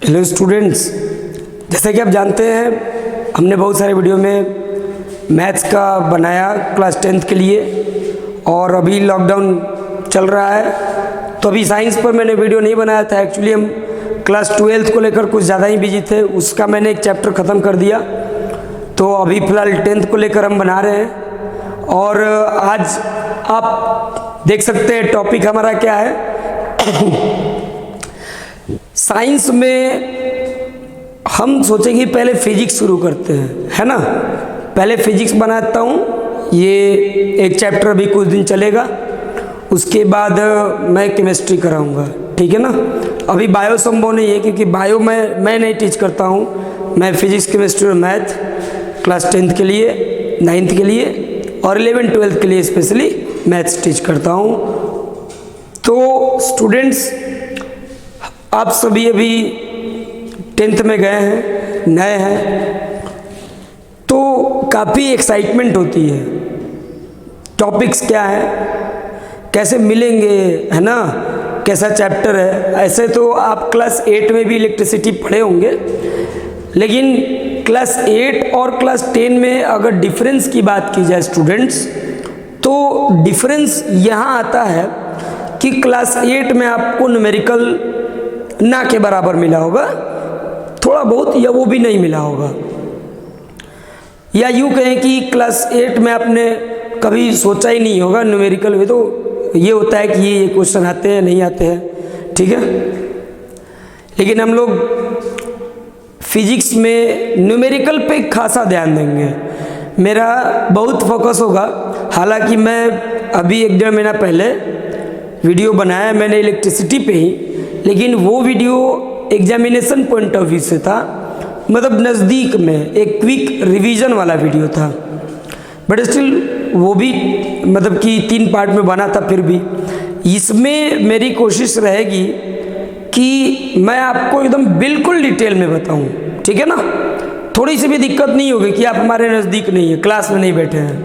Hello students, जैसे कि आप जानते हैं हमने बहुत सारे वीडियो में मैथ्स का बनाया क्लास 10th के लिए, और अभी लॉकडाउन चल रहा है तो अभी साइंस पर मैंने वीडियो नहीं बनाया था। एक्चुअली हम क्लास 12th को लेकर कुछ ज़्यादा ही बिजी थे, उसका मैंने एक चैप्टर ख़त्म कर दिया, तो अभी फ़िलहाल 10th को लेकर हम बना रहे हैं। और आज आप देख सकते हैं टॉपिक हमारा क्या है। साइंस में हम सोचेंगे पहले फिजिक्स शुरू करते हैं, है ना। पहले फिजिक्स बनाता हूँ, ये एक चैप्टर अभी कुछ दिन चलेगा, उसके बाद मैं केमिस्ट्री कराऊंगा, ठीक है ना। अभी बायो संभव नहीं है क्योंकि बायो मैं नहीं टीच करता हूँ, मैं फिजिक्स केमिस्ट्री और मैथ क्लास 10th के लिए, 9th के लिए और 11th 12th के लिए स्पेशली मैथ्स टीच करता हूँ। तो स्टूडेंट्स, आप सभी अभी 10th में गए हैं, नए हैं, तो काफ़ी एक्साइटमेंट होती है। टॉपिक्स क्या है, कैसे मिलेंगे, है ना, कैसा चैप्टर है। ऐसे तो आप क्लास 8 में भी इलेक्ट्रिसिटी पढ़े होंगे, लेकिन क्लास 8 और क्लास 10 में अगर डिफरेंस की बात की जाए स्टूडेंट्स, तो डिफरेंस यहाँ आता है कि क्लास 8 में आपको न्यूमेरिकल ना के बराबर मिला होगा, थोड़ा बहुत, या वो भी नहीं मिला होगा। या यूँ कहें कि क्लास 8 में आपने कभी सोचा ही नहीं होगा न्यूमेरिकल में, तो ये होता है कि ये क्वेश्चन आते हैं नहीं आते हैं, ठीक है। लेकिन हम लोग फिजिक्स में न्यूमेरिकल पे खासा ध्यान देंगे, मेरा बहुत फोकस होगा। हालांकि मैं अभी 1-1.5 महीना पहले वीडियो बनाया मैंने इलेक्ट्रिसिटी पे ही, लेकिन वो video examination point of view से था, मतलब नज़दीक में एक क्विक रिवीजन वाला वीडियो था, बट स्टिल वो भी मतलब कि 3 पार्ट में बना था। फिर भी इसमें मेरी कोशिश रहेगी कि मैं आपको एकदम बिल्कुल डिटेल में बताऊं, ठीक है ना। थोड़ी सी भी दिक्कत नहीं होगी कि आप हमारे नज़दीक नहीं है, क्लास में नहीं बैठे हैं।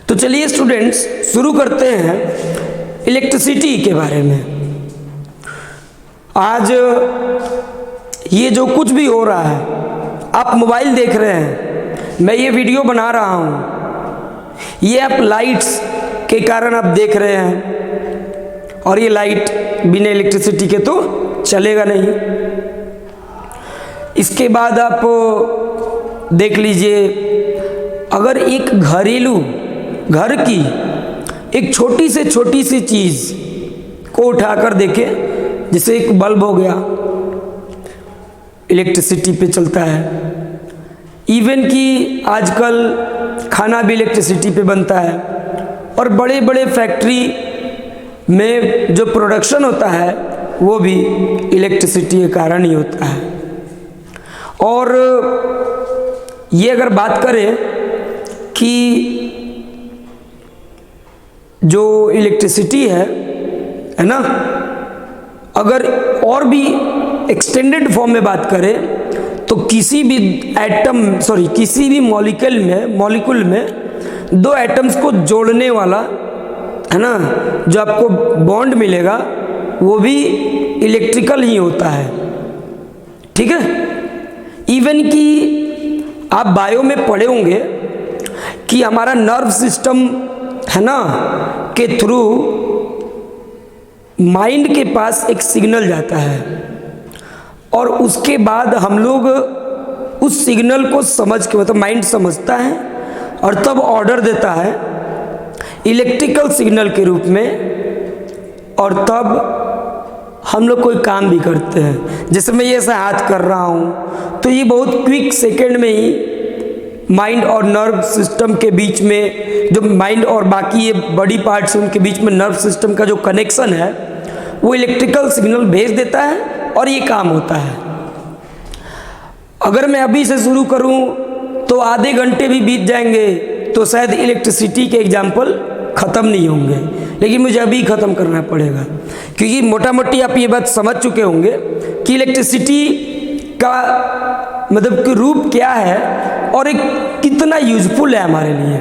तो चलिए स्टूडेंट्स, शुरू करते हैं इलेक्ट्रिसिटी के बारे में। आज ये जो कुछ भी हो रहा है, आप मोबाइल देख रहे हैं, मैं ये वीडियो बना रहा हूँ, ये आप लाइट्स के कारण आप देख रहे हैं, और ये लाइट बिना इलेक्ट्रिसिटी के तो चलेगा नहीं। इसके बाद आप देख लीजिए, अगर एक घरेलू घर की एक छोटी से छोटी सी चीज़ को उठाकर देखें, जैसे एक बल्ब हो गया, इलेक्ट्रिसिटी पे चलता है। इवन कि आजकल खाना भी इलेक्ट्रिसिटी पे बनता है, और बड़े बड़े फैक्ट्री में जो प्रोडक्शन होता है वो भी इलेक्ट्रिसिटी के कारण ही होता है। और ये अगर बात करें कि जो इलेक्ट्रिसिटी है ना, अगर और भी एक्सटेंडेड फॉर्म में बात करें तो किसी भी मॉलिक्यूल में 2 एटम्स को जोड़ने वाला, है ना, जो आपको बॉन्ड मिलेगा वो भी इलेक्ट्रिकल ही होता है, ठीक है। इवन कि आप बायो में पढ़े होंगे कि हमारा नर्व सिस्टम, है ना, के थ्रू माइंड के पास एक सिग्नल जाता है, और उसके बाद हम लोग उस सिग्नल को समझ के, मतलब माइंड समझता है और तब ऑर्डर देता है इलेक्ट्रिकल सिग्नल के रूप में, और तब हम लोग कोई काम भी करते हैं। जैसे मैं ये ऐसा हाथ कर रहा हूँ, तो ये बहुत क्विक सेकेंड में ही माइंड और नर्व सिस्टम के बीच में, जो माइंड और बाकी ये बॉडी पार्ट्स उनके बीच में नर्व सिस्टम का जो कनेक्शन है, वो इलेक्ट्रिकल सिग्नल भेज देता है और ये काम होता है। अगर मैं अभी से शुरू करूं तो आधे घंटे भी बीत जाएंगे, तो शायद इलेक्ट्रिसिटी के एग्जाम्पल ख़त्म नहीं होंगे, लेकिन मुझे अभी ख़त्म करना पड़ेगा, क्योंकि मोटा मोटी आप ये बात समझ चुके होंगे कि इलेक्ट्रिसिटी का मतलब कि रूप क्या है और एक कितना यूजफुल है हमारे लिए।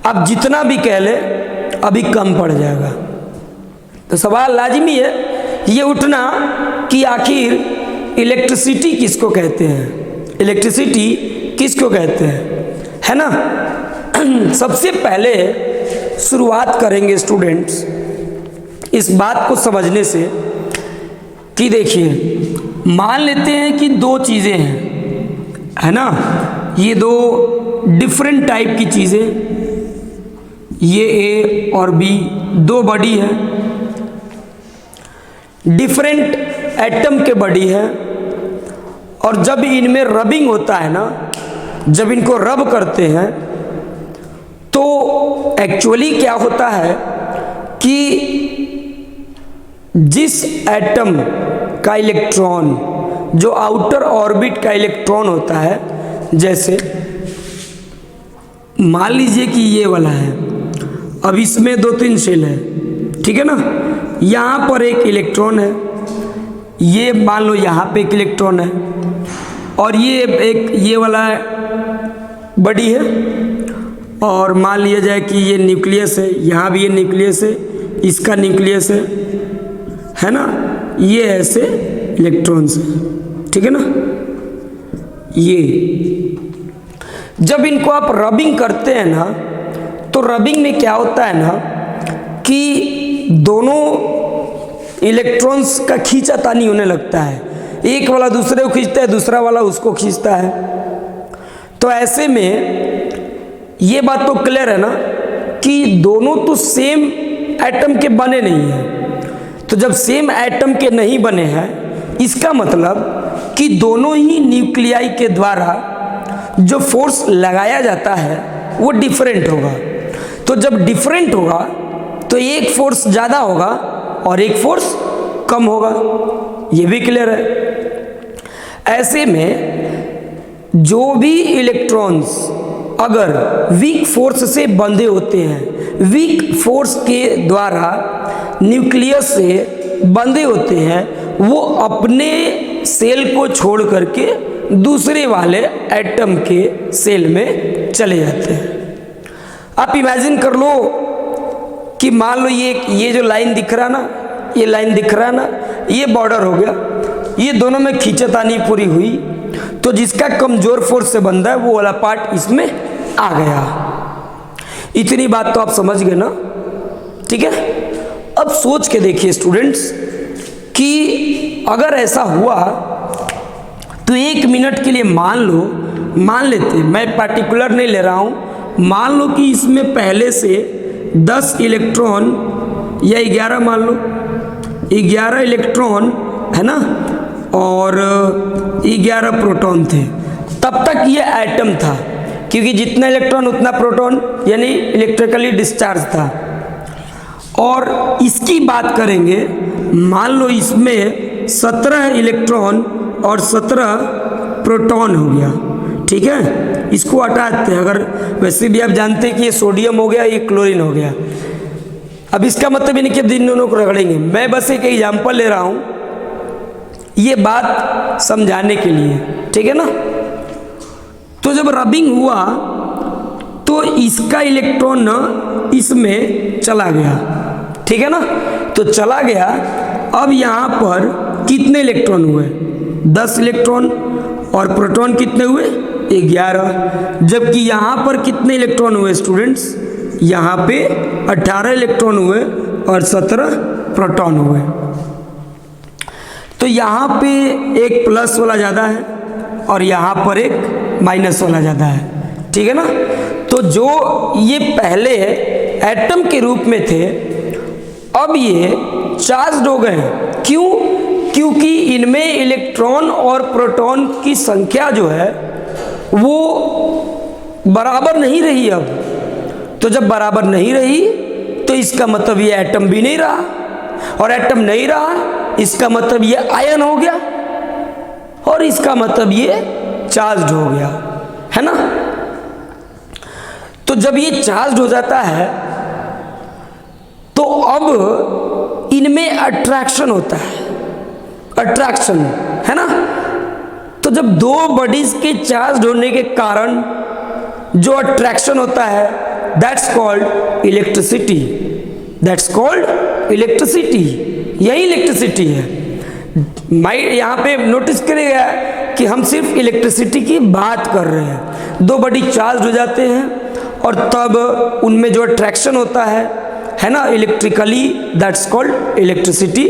आप जितना भी कह लें अभी कम पड़ जाएगा। तो सवाल लाजिमी है ये उठना कि आखिर इलेक्ट्रिसिटी किसको कहते हैं, इलेक्ट्रिसिटी किसको कहते हैं, है ना। सबसे पहले शुरुआत करेंगे स्टूडेंट्स इस बात को समझने से कि देखिए मान लेते हैं कि दो चीज़ें हैं, है ना, ये दो डिफरेंट टाइप की चीज़ें, ये ए और बी दो बॉडी है, डिफरेंट एटम के बॉडी है। और जब इनमें रबिंग होता है ना, जब इनको रब करते हैं तो एक्चुअली क्या होता है कि जिस एटम का इलेक्ट्रॉन जो आउटर ऑर्बिट का इलेक्ट्रॉन होता है, जैसे मान लीजिए कि ये वाला है, अब इसमें 2-3 शेल है, ठीक है ना, यहाँ पर एक इलेक्ट्रॉन है, ये मान लो यहाँ पे एक इलेक्ट्रॉन है, और ये एक ये वाला बॉडी है, और मान लिया जाए कि ये न्यूक्लियस है, यहाँ भी ये न्यूक्लियस है, इसका न्यूक्लियस है ना, ये ऐसे इलेक्ट्रॉन्स है, ठीक है ना। ये जब इनको आप रबिंग करते हैं ना, तो रबिंग में क्या होता है ना कि दोनों इलेक्ट्रॉन्स का खींचातानी होने लगता है, एक वाला दूसरे को खींचता है, दूसरा वाला उसको खींचता है। तो ऐसे में ये बात तो क्लियर है ना कि दोनों तो सेम एटम के बने नहीं हैं। तो जब सेम एटम के नहीं बने हैं, इसका मतलब कि दोनों ही न्यूक्लियाई के द्वारा जो फोर्स लगाया जाता है वो डिफरेंट होगा। तो जब डिफरेंट होगा तो एक फोर्स ज़्यादा होगा और एक फोर्स कम होगा, ये भी क्लियर है। ऐसे में जो भी इलेक्ट्रॉन्स अगर वीक फोर्स से बंधे होते हैं, वीक फोर्स के द्वारा न्यूक्लियस से बंधे होते हैं, वो अपने सेल को छोड़ करके दूसरे वाले एटम के सेल में चले जाते हैं। आप इमेजिन कर लो कि मान लो ये जो लाइन दिख रहा ना, ये लाइन दिख रहा ना, ये बॉर्डर हो गया, ये दोनों में खींचतानी पूरी हुई, तो जिसका कमजोर फोर्स से बंधा है वो वाला पार्ट इसमें आ गया। इतनी बात तो आप समझ गए ना, ठीक है। अब सोच के देखिए स्टूडेंट्स कि अगर ऐसा हुआ तो 1 मिनट के लिए मान लेते, मैं पार्टिकुलर नहीं ले रहा हूं, मान लो कि इसमें पहले से 10 इलेक्ट्रॉन या 11 मान लो, 11 इलेक्ट्रॉन है ना, और 11 प्रोटॉन थे। तब तक ये एटम था, क्योंकि जितना इलेक्ट्रॉन उतना प्रोटॉन, यानी इलेक्ट्रिकली डिस्चार्ज था। और इसकी बात करेंगे, मान लो इसमें 17 इलेक्ट्रॉन और 17 प्रोटॉन हो गया, ठीक है। इसको हटाते हैं, अगर वैसे भी आप जानते हैं कि ये सोडियम हो गया, ये क्लोरीन हो गया। अब इसका मतलब ये नहीं कि इन दोनों को रगड़ेंगे, मैं बस एक एग्जाम्पल ले रहा हूं ये बात समझाने के लिए, ठीक है ना। तो जब रबिंग हुआ तो इसका इलेक्ट्रॉन ना इसमें चला गया, ठीक है ना, तो चला गया। अब यहाँ पर कितने इलेक्ट्रॉन हुए? 10 इलेक्ट्रॉन, और प्रोटॉन कितने हुए? 11। जबकि यहाँ पर कितने इलेक्ट्रॉन हुए स्टूडेंट्स? यहाँ पे 18 इलेक्ट्रॉन हुए और 17 प्रोटॉन हुए। तो यहाँ पे एक प्लस वाला ज़्यादा है और यहाँ पर एक माइनस वाला ज़्यादा है, ठीक है ना। तो जो ये पहले एटम के रूप में थे, अब ये चार्ज हो गए। क्यों? क्योंकि इनमें इलेक्ट्रॉन और प्रोटॉन की संख्या जो है वो बराबर नहीं रही अब। तो जब बराबर नहीं रही तो इसका मतलब ये एटम भी नहीं रहा, और एटम नहीं रहा इसका मतलब ये आयन हो गया, और इसका मतलब ये चार्ज हो गया, है ना। तो जब ये चार्ज हो जाता है तो अब इनमें अट्रैक्शन होता है, अट्रैक्शन, है ना। तो जब दो बॉडीज के चार्ज होने के कारण जो अट्रैक्शन होता है, that's called electricity, that's called electricity, यही इलेक्ट्रिसिटी है। यहाँ पे नोटिस करिएगा कि हम सिर्फ इलेक्ट्रिसिटी की बात कर रहे हैं। दो बॉडी चार्ज हो जाते हैं और तब उनमें जो अट्रैक्शन होता है ना, इलेक्ट्रिकली, दैट्स कॉल्ड इलेक्ट्रिसिटी।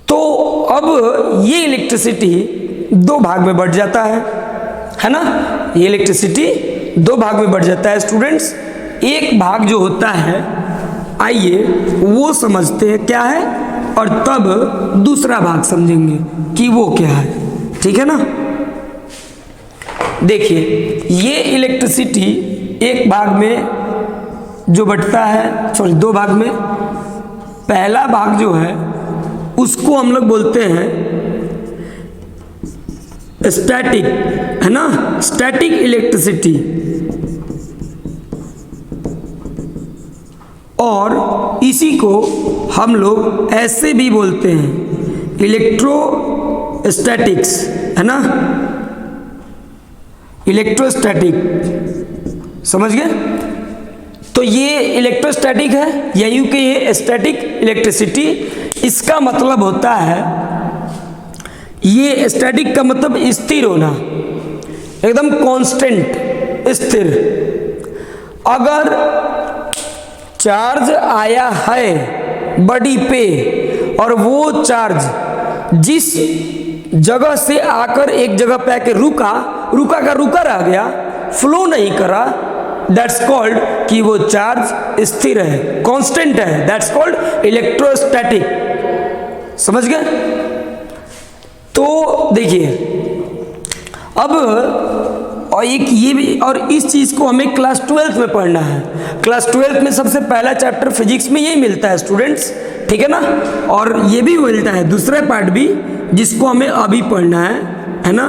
तो अब ये इलेक्ट्रिसिटी दो भाग में बढ़ जाता है ना, ये इलेक्ट्रिसिटी दो भाग में बढ़ जाता है स्टूडेंट्स। एक भाग जो होता है, आइए वो समझते हैं क्या है, और तब दूसरा भाग समझेंगे कि वो क्या है, ठीक है ना। देखिए, ये इलेक्ट्रिसिटी एक भाग में जो बंटता है, सॉरी दो भाग में, पहला भाग जो है उसको हम लोग बोलते हैं स्टैटिक, है ना, स्टैटिक इलेक्ट्रिसिटी। और इसी को हम लोग ऐसे भी बोलते हैं इलेक्ट्रोस्टैटिक्स, है ना, इलेक्ट्रोस्टैटिक, समझ गए। तो ये इलेक्ट्रोस्टैटिक है, यही कि ये स्टैटिक इलेक्ट्रिसिटी। इसका मतलब होता है, ये स्टैटिक का मतलब स्थिर होना, एकदम कांस्टेंट, स्थिर। अगर चार्ज आया है बॉडी पे और वो चार्ज जिस जगह से आकर एक जगह पे आके रुका का रुका रह गया, फ्लो नहीं करा, दैट्स कॉल्ड कि वो चार्ज स्थिर है, कांस्टेंट है, दैट्स कॉल्ड इलेक्ट्रोस्टैटिक। समझ गए। तो देखिए, अब और एक ये भी, और इस चीज़ को हमें क्लास 12th में पढ़ना है। क्लास 12th में सबसे पहला चैप्टर फिजिक्स में यही मिलता है स्टूडेंट्स, ठीक है ना। और ये भी मिलता है दूसरा पार्ट भी, जिसको हमें अभी पढ़ना है ना,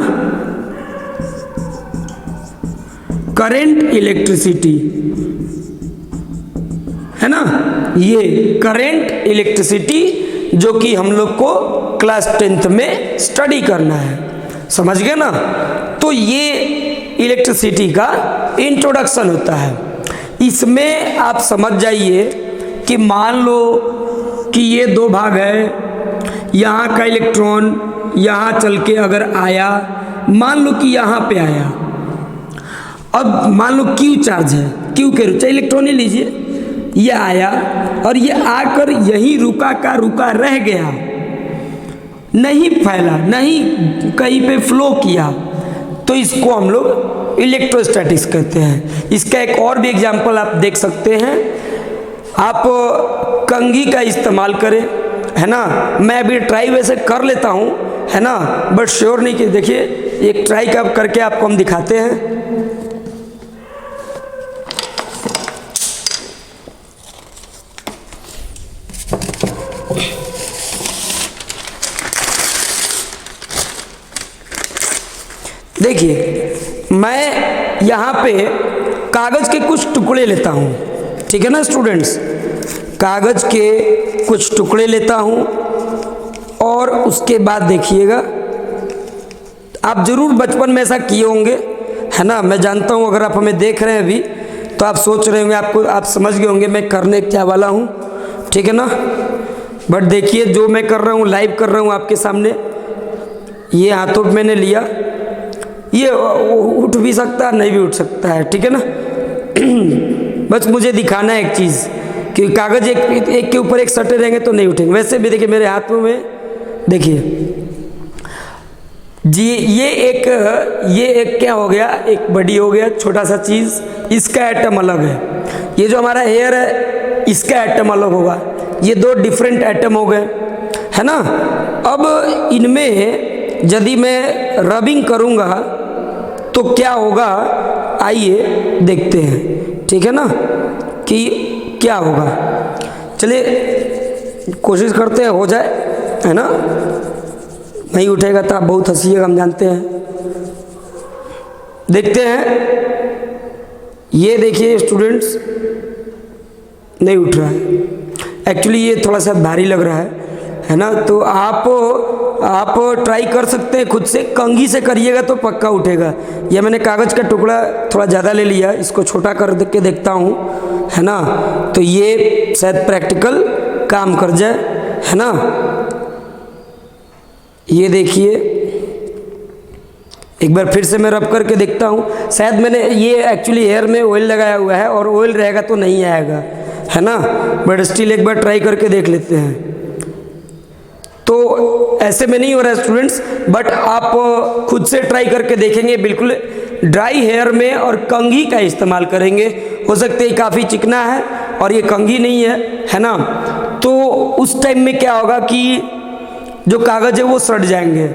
करंट इलेक्ट्रिसिटी, है ना। ये करंट इलेक्ट्रिसिटी जो कि हम लोग को क्लास 10th में स्टडी करना है, समझ गए ना। तो ये इलेक्ट्रिसिटी का इंट्रोडक्शन होता है। इसमें आप समझ जाइए कि मान लो कि ये दो भाग है, यहाँ का इलेक्ट्रॉन यहाँ चल के अगर आया, मान लो कि यहाँ पे आया, अब मान लो क्यू चार्ज है, क्यू के चाहे इलेक्ट्रॉन ही लीजिए, ये आया और ये आकर यहीं रुका का रुका रह गया, नहीं फैला, नहीं कहीं पे फ्लो किया, तो इसको हम लोग इलेक्ट्रोस्टैटिक्स कहते हैं। इसका एक और भी एग्जांपल आप देख सकते हैं। आप कंघी का इस्तेमाल करें, है ना। मैं अभी ट्राई वैसे कर लेता हूँ, है ना, बट श्योर नहीं कि, देखिए एक ट्राई करके आपको हम दिखाते हैं। देखिए, मैं यहाँ पे कागज़ के कुछ टुकड़े लेता हूँ, ठीक है ना स्टूडेंट्स, कागज़ के कुछ टुकड़े लेता हूँ और उसके बाद देखिएगा, आप ज़रूर बचपन में ऐसा किए होंगे, है ना। मैं जानता हूँ अगर आप हमें देख रहे हैं अभी तो आप सोच रहे होंगे, आप समझ गए होंगे मैं करने क्या वाला हूँ, ठीक है ना। बट देखिए, जो मैं कर रहा हूँ लाइव कर रहा हूँ आपके सामने। ये हाथों में मैंने लिया, ये उठ भी सकता है, नहीं भी उठ सकता है, ठीक है ना। बस मुझे दिखाना है एक चीज़ कि कागज़ एक के ऊपर एक सटे रहेंगे तो नहीं उठेंगे। वैसे भी देखिए मेरे हाथों में, देखिए जी, ये एक क्या हो गया, एक बड़ी हो गया छोटा सा चीज़, इसका एटम अलग है। ये जो हमारा एयर है इसका एटम अलग होगा, ये दो डिफरेंट एटम हो गए, है ना। अब इनमें यदि मैं रबिंग करूँगा तो क्या होगा, आइए देखते हैं, ठीक है ना, कि क्या होगा। चलिए कोशिश करते हैं हो जाए, है ना। नहीं उठेगा तो आप बहुत हंसीएगा, हम जानते हैं। देखते हैं, ये देखिए स्टूडेंट्स, नहीं उठ रहा है। एक्चुअली ये थोड़ा सा भारी लग रहा है ना। तो आप ट्राई कर सकते हैं खुद से, कंघी से करिएगा तो पक्का उठेगा। यह मैंने कागज़ का टुकड़ा थोड़ा ज़्यादा ले लिया, इसको छोटा कर के देखता हूँ, है ना। तो ये शायद प्रैक्टिकल काम कर जाए, है ना। ये देखिए, एक बार फिर से मैं रब करके देखता हूँ। शायद मैंने ये एक्चुअली हेयर में ऑयल लगाया हुआ है और ऑयल रहेगा तो नहीं आएगा, है ना, बट स्टिल एक बार ट्राई करके देख लेते हैं। तो ऐसे में नहीं हो रहा है स्टूडेंट्स, बट आप खुद से ट्राई करके देखेंगे। बिल्कुल ड्राई हेयर में और कंघी का इस्तेमाल करेंगे। हो सकता है काफ़ी चिकना है और ये कंघी नहीं है ना, तो उस टाइम में क्या होगा कि जो कागज़ है वो सड़ जाएंगे,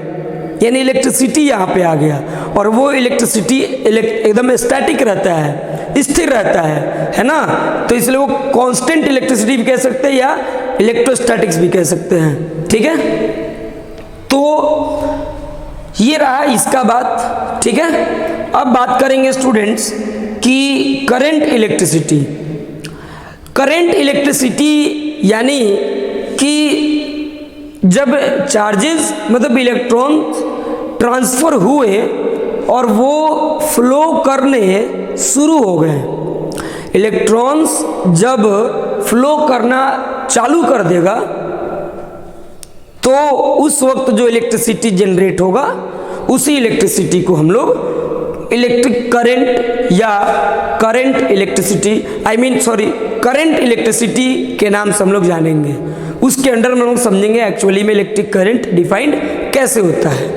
यानी इलेक्ट्रिसिटी यहाँ पे आ गया। और वो इलेक्ट्रिसिटी एकदम स्टैटिक रहता है, स्थिर रहता है ना, तो इसलिए वो कांस्टेंट इलेक्ट्रिसिटी भी कह सकते हैं या इलेक्ट्रोस्टैटिक्स भी कह सकते हैं, ठीक है। तो ये रहा इसका बात, ठीक है। अब बात करेंगे स्टूडेंट्स कि करंट इलेक्ट्रिसिटी। करंट इलेक्ट्रिसिटी यानी कि जब चार्जेस मतलब इलेक्ट्रॉन ट्रांसफ़र हुए और वो फ्लो करने शुरू हो गए। इलेक्ट्रॉन्स जब फ्लो करना चालू कर देगा तो उस वक्त जो इलेक्ट्रिसिटी जनरेट होगा उसी इलेक्ट्रिसिटी को हम लोग इलेक्ट्रिक करंट या करंट इलेक्ट्रिसिटी करंट इलेक्ट्रिसिटी के नाम से हम लोग जानेंगे। उसके अंडर में हम लोग समझेंगे एक्चुअली में इलेक्ट्रिक करंट डिफाइंड कैसे होता है,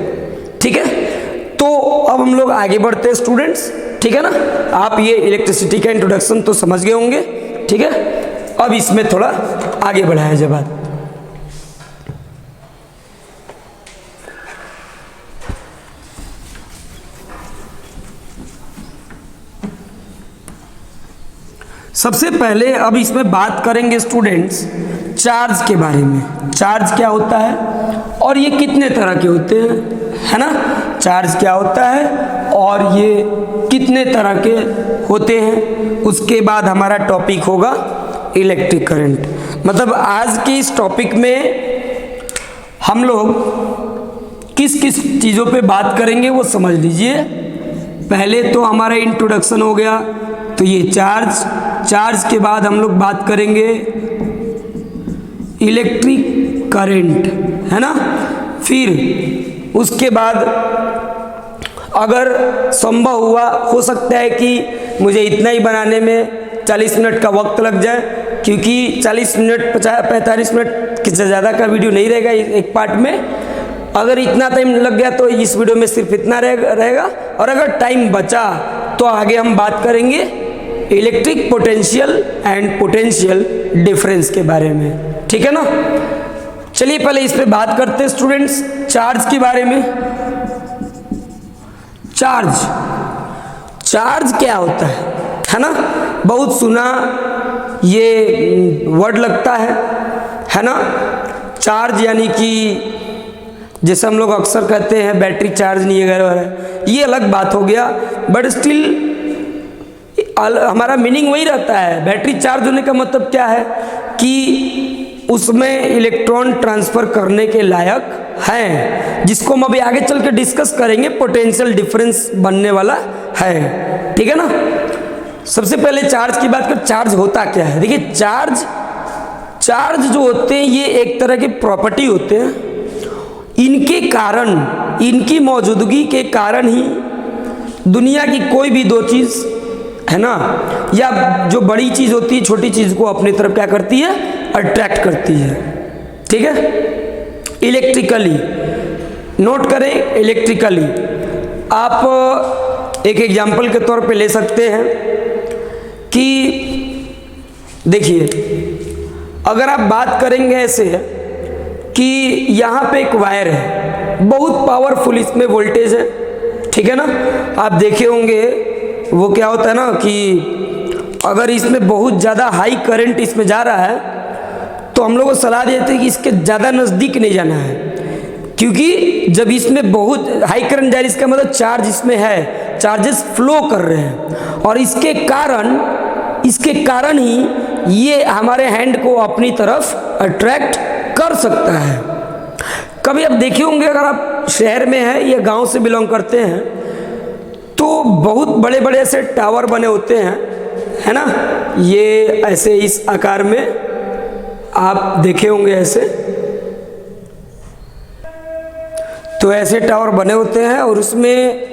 ठीक है। तो अब हम लोग आगे बढ़ते हैं स्टूडेंट्स, ठीक है ना। आप ये इलेक्ट्रिसिटी का इंट्रोडक्शन तो समझ गए होंगे, ठीक है। अब इसमें थोड़ा आगे बढ़ाया जाए बात। सबसे पहले अब इसमें बात करेंगे स्टूडेंट्स चार्ज के बारे में। चार्ज क्या होता है और ये कितने तरह के होते हैं, है ना। चार्ज क्या होता है और ये कितने तरह के होते हैं। उसके बाद हमारा टॉपिक होगा इलेक्ट्रिक करंट। मतलब आज के इस टॉपिक में हम लोग किस किस चीज़ों पे बात करेंगे वो समझ लीजिए। पहले तो हमारा इंट्रोडक्शन हो गया, तो ये चार्ज के बाद हम लोग बात करेंगे इलेक्ट्रिक करंट, है ना। फिर उसके बाद अगर संभव हुआ, हो सकता है कि मुझे इतना ही बनाने में 40 मिनट का वक्त लग जाए, क्योंकि 40 मिनट 45 मिनट किससे ज़्यादा का वीडियो नहीं रहेगा एक पार्ट में। अगर इतना टाइम लग गया तो इस वीडियो में सिर्फ इतना रहेगा, और अगर टाइम बचा तो आगे हम बात करेंगे electric potential and potential difference के बारे में, ठीक है ना। चलिए पहले इस पे बात करते हैं स्टूडेंट्स, चार्ज के बारे में। चार्ज क्या होता है ना। बहुत सुना ये वर्ड लगता है ना। चार्ज यानी कि जैसे हम लोग अक्सर कहते हैं बैटरी चार्ज नहीं है, ये अलग बात हो गया, बट स्टिल हमारा मीनिंग वही रहता है। बैटरी चार्ज होने का मतलब क्या है कि उसमें इलेक्ट्रॉन ट्रांसफ़र करने के लायक हैं, जिसको हम अभी आगे चल के डिस्कस करेंगे। पोटेंशियल डिफरेंस बनने वाला है, ठीक है ना। सबसे पहले चार्ज की बात कर, चार्ज होता क्या है। देखिए चार्ज जो होते हैं ये एक तरह के प्रॉपर्टी होते हैं। इनके कारण, इनकी मौजूदगी के कारण ही दुनिया की कोई भी दो चीज़, है ना, या जो बड़ी चीज़ होती है छोटी चीज़ को अपनी तरफ क्या करती है, अट्रैक्ट करती है, ठीक है। इलेक्ट्रिकली नोट करें, इलेक्ट्रिकली आप एक एग्जाम्पल के तौर पे ले सकते हैं कि देखिए, अगर आप बात करेंगे ऐसे कि यहाँ पे एक वायर है, बहुत पावरफुल इसमें वोल्टेज है, ठीक है ना। आप देखे होंगे वो क्या होता है ना कि अगर इसमें बहुत ज़्यादा हाई करंट इसमें जा रहा है तो हम लोग को सलाह देते हैं कि इसके ज़्यादा नज़दीक नहीं जाना है, क्योंकि जब इसमें बहुत हाई करंट जा रही है इसका मतलब चार्ज इसमें है, चार्जेस फ्लो कर रहे हैं, और इसके कारण ही ये हमारे हैंड को अपनी तरफ अट्रैक्ट कर सकता है। कभी आप देखे होंगे, अगर आप शहर में हैं या गांव से बिलोंग करते हैं तो बहुत बड़े बड़े ऐसे टावर बने होते हैं, है ना। ये ऐसे इस आकार में आप देखे होंगे ऐसे, तो ऐसे टावर बने होते हैं और उसमें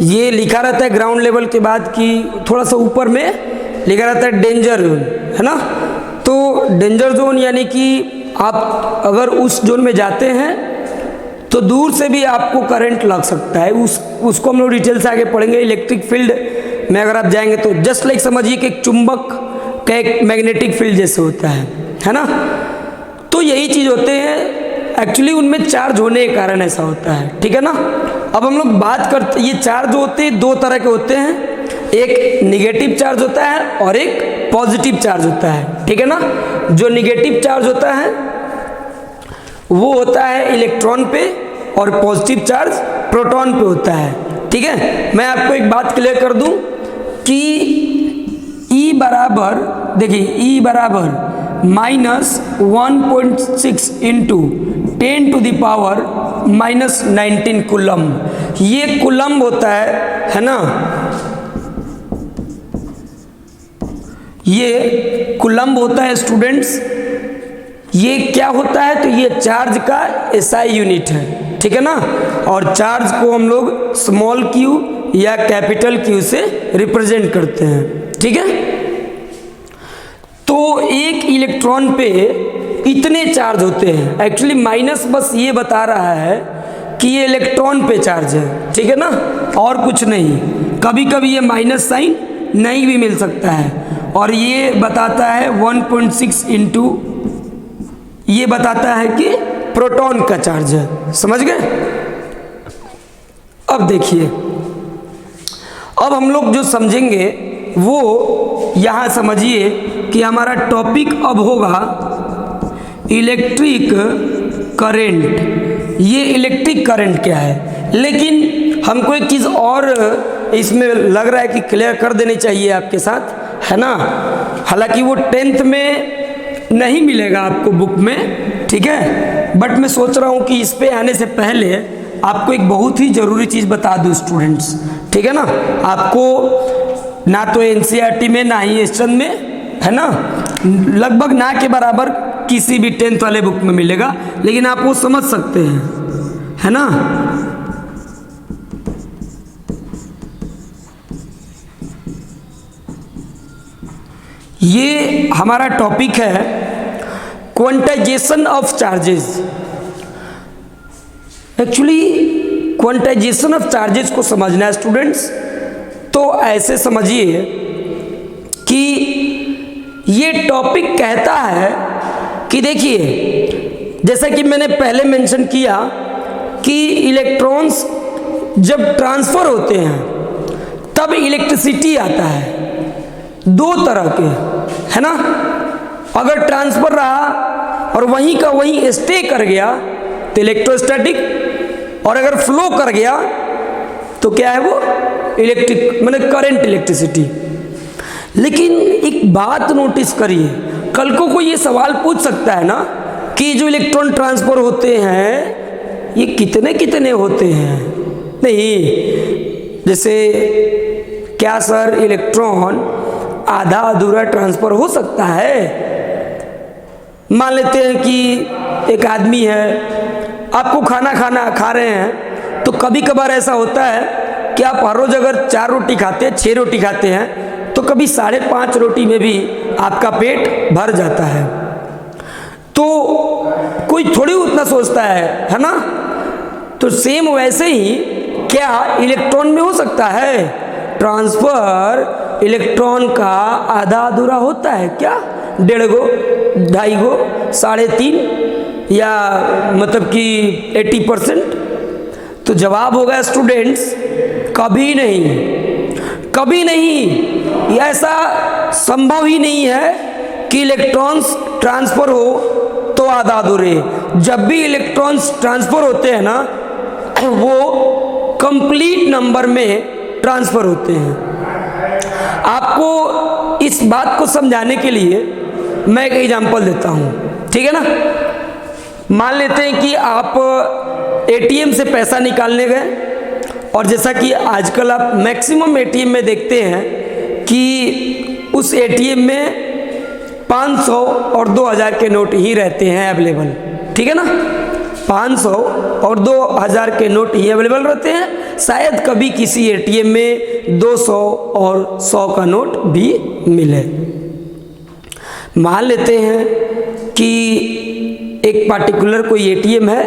ये लिखा रहता है ग्राउंड लेवल के बाद कि थोड़ा सा ऊपर में लिखा रहता है डेंजर जोन, है ना। तो डेंजर जोन यानी कि आप अगर उस जोन में जाते हैं तो दूर से भी आपको करंट लग सकता है। उसको हम लोग डिटेल से आगे पढ़ेंगे। इलेक्ट्रिक फील्ड में अगर आप जाएंगे तो जस्ट लाइक समझिए कि एक चुंबक का एक मैग्नेटिक फील्ड जैसे होता है ना। तो यही चीज़ होते हैं, एक्चुअली उनमें चार्ज होने के कारण ऐसा होता है, ठीक है ना। अब हम लोग बात करते, ये चार्ज होते हैं दो तरह के होते हैं, एक निगेटिव चार्ज होता है और एक पॉजिटिव चार्ज होता है, ठीक है ना। जो निगेटिव चार्ज होता है वो होता है इलेक्ट्रॉन पे और पॉजिटिव चार्ज प्रोटॉन पे होता है, ठीक है। मैं आपको एक बात क्लियर कर दूं कि E बराबर, देखिए E बराबर -1.6 इंटू 10⁻⁻19 कूलम्ब, ये कूलम्ब होता है ना। ये कूलम्ब होता है स्टूडेंट्स। ये क्या होता है, तो ये चार्ज का SI यूनिट है, ठीक है ना। और चार्ज को हम लोग स्मॉल q या कैपिटल Q से रिप्रेजेंट करते हैं, ठीक है। तो एक इलेक्ट्रॉन पे इतने चार्ज होते हैं, एक्चुअली माइनस बस ये बता रहा है कि ये इलेक्ट्रॉन पे चार्ज है, ठीक है ना, और कुछ नहीं। कभी कभी ये माइनस साइन नहीं भी मिल सकता है। और ये बताता है 1.6 इंटू, ये बताता है कि प्रोटॉन का चार्ज है, समझ गए। अब देखिए, अब हम लोग जो समझेंगे वो यहाँ समझिए कि हमारा टॉपिक अब होगा इलेक्ट्रिक करंट। ये इलेक्ट्रिक करंट क्या है, लेकिन हमको एक चीज़ और इसमें लग रहा है कि क्लियर कर देनी चाहिए आपके साथ, है ना। हालांकि वो 10th में नहीं मिलेगा आपको बुक में, ठीक है, बट मैं सोच रहा हूँ कि इस पे आने से पहले आपको एक बहुत ही ज़रूरी चीज़ बता दूँ स्टूडेंट्स, ठीक है ना। आपको ना तो NCERT में ना ही एस्टर्न में, है ना, लगभग ना के बराबर किसी भी 10th वाले बुक में मिलेगा, लेकिन आप वो समझ सकते हैं, है ना। ये हमारा टॉपिक है quantization of charges. Actually quantization of charges को समझना है स्टूडेंट्स, तो ऐसे समझिए कि ये टॉपिक कहता है कि देखिए, जैसा कि मैंने पहले मेंशन किया कि इलेक्ट्रॉन्स जब ट्रांसफ़र होते हैं तब इलेक्ट्रिसिटी आता है, दो तरह के, है ना। अगर ट्रांसफ़र रहा और वहीं का वहीं स्टे कर गया तो इलेक्ट्रोस्टैटिक, और अगर फ्लो कर गया तो क्या है वो इलेक्ट्रिक, मतलब करंट इलेक्ट्रिसिटी। लेकिन एक बात नोटिस करिए, कल को कोई ये सवाल पूछ सकता है ना कि जो इलेक्ट्रॉन ट्रांसफर होते हैं ये कितने कितने होते हैं। नहीं, जैसे क्या सर इलेक्ट्रॉन आधा अधूरा ट्रांसफर हो सकता है। मान लेते हैं कि एक आदमी है, आपको खाना खा रहे हैं, तो कभी कभार ऐसा होता है कि आप हर रोज अगर 4 रोटी खाते हैं, 6 रोटी खाते हैं, तो कभी 5.5 रोटी में भी आपका पेट भर जाता है। तो कोई थोड़ी उतना सोचता है ना। तो सेम वैसे ही क्या इलेक्ट्रॉन में हो सकता है ट्रांसफर, इलेक्ट्रॉन का आधा अधूरा होता है क्या, 1.5 गो, 2.5 गो, 3.5 या मतलब कि 80%। तो जवाब होगा स्टूडेंट्स कभी नहीं, कभी नहीं। ऐसा संभव ही नहीं है कि इलेक्ट्रॉन्स ट्रांसफर हो तो आधा अधूरे। जब भी इलेक्ट्रॉन्स ट्रांसफर होते हैं ना, वो कंप्लीट नंबर में ट्रांसफर होते हैं। आपको इस बात को समझाने के लिए मैं एक एग्जांपल देता हूँ, ठीक है ना। मान लेते हैं कि आप ATM से पैसा निकालने गए, और जैसा कि आजकल आप मैक्सिमम ATM में देखते हैं कि उस ATM में 500 और 2000 के नोट ही रहते हैं अवेलेबल, ठीक है ना। 500 और 2000 के नोट ही अवेलेबल रहते हैं। शायद कभी किसी एटीएम में 200 और 100 का नोट भी मिले। मान लेते हैं कि एक पार्टिकुलर कोई एटीएम है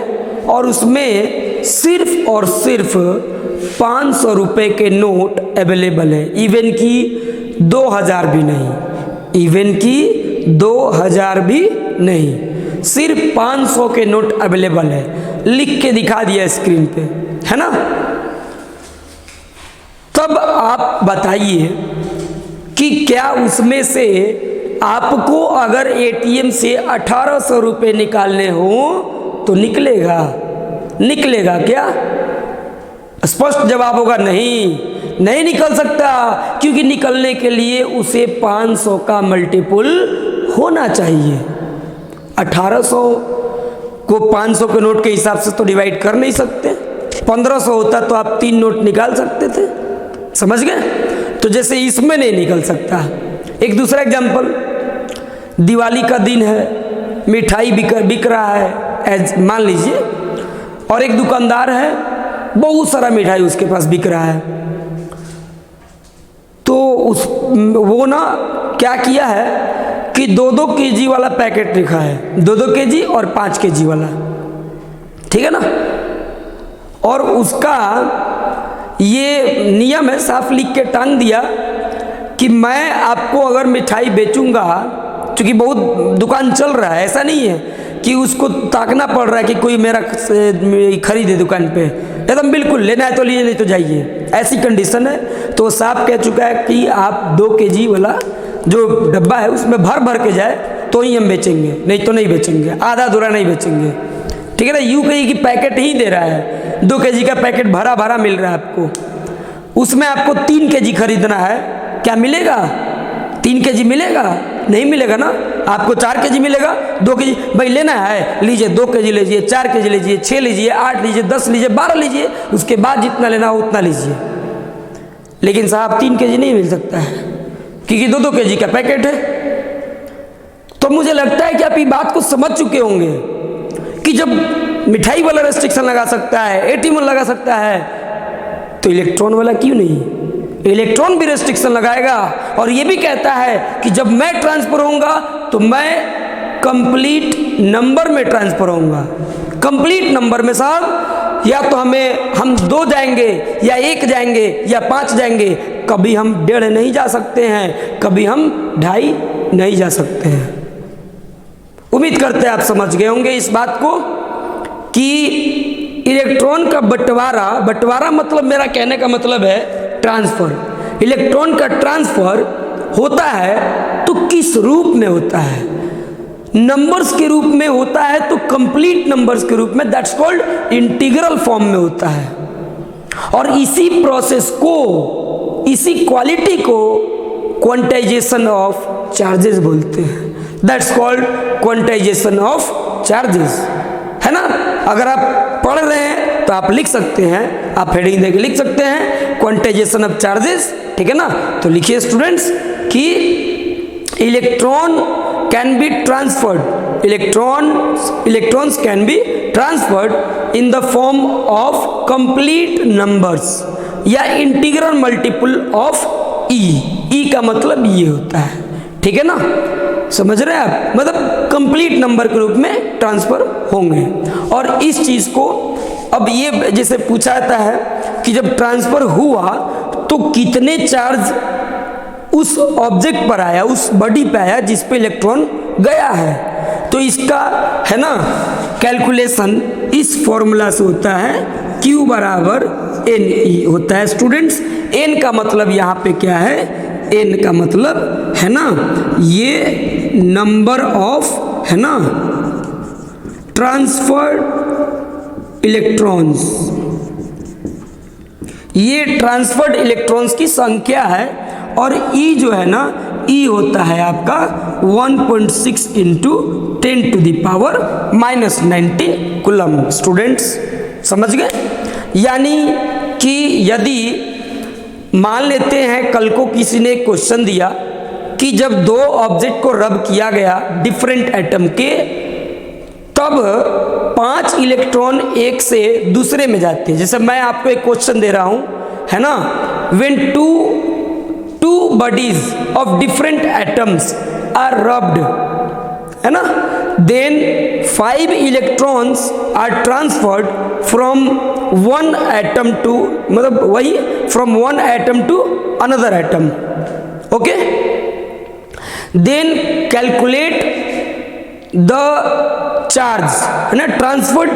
और उसमें सिर्फ और सिर्फ 500 रुपये के नोट अवेलेबल है, इवन कि 2000 भी नहीं, इवन कि 2000 भी नहीं, सिर्फ 500 के नोट अवेलेबल है। लिख के दिखा दिया स्क्रीन पे, है ना। तब आप बताइए कि क्या उसमें से आपको अगर एटीएम से 1800 रुपये निकालने हो तो निकलेगा? निकलेगा क्या? स्पष्ट जवाब होगा नहीं, नहीं निकल सकता, क्योंकि निकलने के लिए उसे 500 का मल्टीपुल होना चाहिए। 1800 को 500 के नोट के हिसाब से तो डिवाइड कर नहीं सकते। 1500 होता तो आप 3 नोट निकाल सकते थे, समझ गए। तो जैसे इसमें नहीं निकल सकता। एक दूसरा एग्जाम्पल, दिवाली का दिन है, मिठाई बिक रहा है मान लीजिए, और एक दुकानदार है, बहुत सारा मिठाई उसके पास बिक रहा है। तो वो ना क्या किया है कि 2-2 केजी वाला पैकेट लिखा है, 2-2 केजी और 5 केजी वाला, ठीक है ना। और उसका ये नियम है, साफ लिख के टांग दिया कि मैं आपको अगर मिठाई बेचूंगा, क्योंकि बहुत दुकान चल रहा है, ऐसा नहीं है कि उसको ताकना पड़ रहा है कि कोई मेरा खरीदे दुकान पे, एकदम बिल्कुल लेना है तो लिए, नहीं तो जाइए, ऐसी कंडीशन है। तो साफ कह चुका है कि आप 2 केजी वाला जो डब्बा है उसमें भर भर के जाए तो ही हम बेचेंगे, नहीं तो नहीं बेचेंगे, आधा अधूरा नहीं बेचेंगे, ठीक है ना। यूँ कहीं कि पैकेट ही दे रहा है, 2 केजी का पैकेट भरा भरा मिल रहा है आपको, उसमें आपको 3 केजी खरीदना है, क्या मिलेगा? 3 केजी मिलेगा? नहीं मिलेगा ना। आपको 4 केजी मिलेगा, 2 केजी भाई लेना है लीजिए, 2 केजी लीजिए, 4 केजी लीजिए, 6 लीजिए, 8 लीजिए, 10 लीजिए, 12 लीजिए, उसके बाद जितना लेना हो उतना लीजिए। लेकिन साहब 3 केजी नहीं मिल सकता है, क्योंकि 2-2 केजी का पैकेट है। तो मुझे लगता है कि आप ये बात को समझ चुके होंगे कि जब मिठाई वाला रेस्ट्रिक्शन लगा सकता है, एटीएम लगा सकता है, तो इलेक्ट्रॉन वाला क्यों नहीं? इलेक्ट्रॉन भी रेस्ट्रिक्शन लगाएगा और ये भी कहता है कि जब मैं ट्रांसफर होऊंगा तो मैं कंप्लीट नंबर में ट्रांसफर होऊंगा। कंप्लीट नंबर में साहब, या तो हम 2 जाएंगे या 1 जाएंगे या 5 जाएंगे, कभी हम 1.5 नहीं जा सकते हैं, कभी हम 2.5 नहीं जा सकते हैं। उम्मीद करते हैं आप समझ गए होंगे इस बात को कि इलेक्ट्रॉन का बंटवारा मतलब, मेरा कहने का मतलब है ट्रांसफर। इलेक्ट्रॉन का ट्रांसफर होता है तो किस रूप में होता है? नंबर्स के रूप में होता है, तो कंप्लीट नंबर्स के रूप में, दैट्स कॉल्ड इंटीग्रल फॉर्म में होता है। और इसी प्रोसेस को, इसी क्वालिटी को क्वांटाइजेशन ऑफ चार्जेस बोलते हैं, that's called quantization of charges, है ना। अगर आप पढ़ रहे हैं तो आप लिख सकते हैं, आप हेडिंग देके लिख सकते हैं क्वांटाइजेशन ऑफ चार्जेस, ठीक है ना। तो लिखिए स्टूडेंट्स कि electron can be transferred, electrons can be transferred in the form of complete numbers या इंटीग्रल मल्टीपल ऑफ ई का मतलब ये होता है, ठीक है ना। समझ रहे हैं आप? मतलब कंप्लीट नंबर के रूप में ट्रांसफर होंगे। और इस चीज को अब ये जैसे पूछा जाता है कि जब ट्रांसफर हुआ तो कितने चार्ज उस ऑब्जेक्ट पर आया, उस बॉडी पे आया जिस पे इलेक्ट्रॉन गया है, तो इसका है ना कैलकुलेशन इस फॉर्मूला से होता है, Q बराबर NE होता है स्टूडेंट्स। N का मतलब यहाँ पे क्या है? N का मतलब है ना ये नंबर ऑफ, है ना, ट्रांसफर्ड इलेक्ट्रॉन्स, ये ट्रांसफर्ड इलेक्ट्रॉन्स की संख्या है। और E जो है ना, E होता है आपका 1.6 इंटू 10⁻⁻19 कूलम। स्टूडेंट्स समझ गए? यानी कि यदि मान लेते हैं कल को किसी ने क्वेश्चन दिया कि जब दो ऑब्जेक्ट को रब किया गया डिफरेंट एटम के, तब 5 इलेक्ट्रॉन एक से दूसरे में जाते हैं। जैसे मैं आपको एक क्वेश्चन दे रहा हूं, है ना, when two bodies of different atoms are rubbed, है ना, then 5 electrons are transferred from one atom to, मतलब वही from one atom to another atom. Okay, then calculate the charge, है ना, ट्रांसफर्ड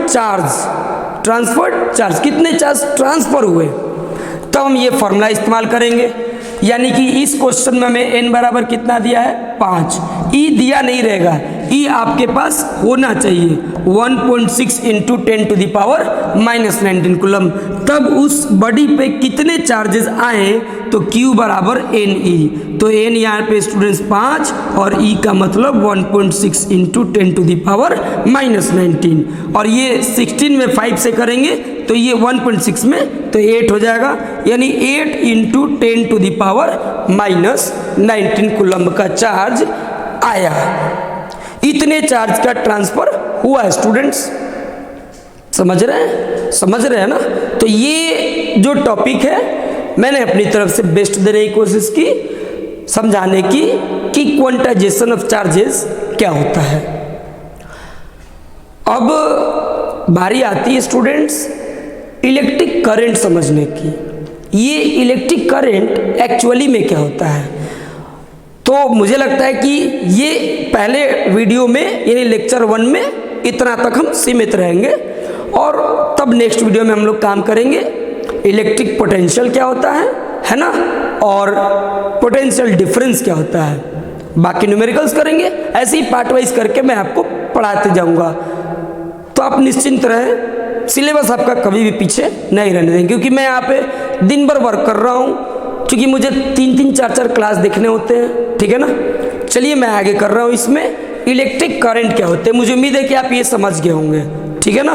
चार्ज, कितने चार्ज ट्रांसफर हुए, तब हम ये फॉर्मूला इस्तेमाल करेंगे। यानी कि इस क्वेश्चन में हमें n बराबर कितना दिया है 5, ई दिया नहीं रहेगा, ई आपके पास होना चाहिए 1.6 इंटू 10⁻⁻19 कूलम। तब उस बॉडी पे कितने चार्जेस आए, तो Q बराबर NE, तो n यहाँ पे स्टूडेंट्स 5 और E का मतलब 1.6 इंटू 10⁻⁻19, और ये 16 में 5 से करेंगे तो ये 1.6 में तो 8 हो जाएगा, यानी 8 इंटू 10⁻⁻19 कूलम का चार्ज आया। इतने चार्ज का ट्रांसफर हुआ है स्टूडेंट्स, समझ रहे हैं ना। तो ये जो टॉपिक है मैंने अपनी तरफ से बेस्ट देने की कोशिश की, समझाने की कि क्वांटाइजेशन ऑफ चार्जेस क्या होता है। अब बारी आती है स्टूडेंट्स इलेक्ट्रिक करंट समझने की। ये इलेक्ट्रिक करंट एक्चुअली में क्या होता है, तो मुझे लगता है कि ये पहले वीडियो में यानी लेक्चर 1 में इतना तक हम सीमित रहेंगे, और तब नेक्स्ट वीडियो में हम लोग काम करेंगे इलेक्ट्रिक पोटेंशियल क्या होता है ना, और पोटेंशियल डिफरेंस क्या होता है। बाकी न्यूमेरिकल्स करेंगे, ऐसे ही पार्ट वाइज करके मैं आपको पढ़ाते जाऊंगा। तो आप निश्चिंत रहें, सिलेबस आपका कभी भी पीछे नहीं रहने देंगे, क्योंकि मैं यहाँ पे दिन भर वर्क कर रहा हूँ, क्योंकि मुझे 3-3, 4-4 क्लास देखने होते हैं, ठीक है ना। चलिए मैं आगे कर रहा हूँ, इसमें इलेक्ट्रिक करंट क्या होते हैं। मुझे उम्मीद है कि आप ये समझ गए होंगे, ठीक है ना।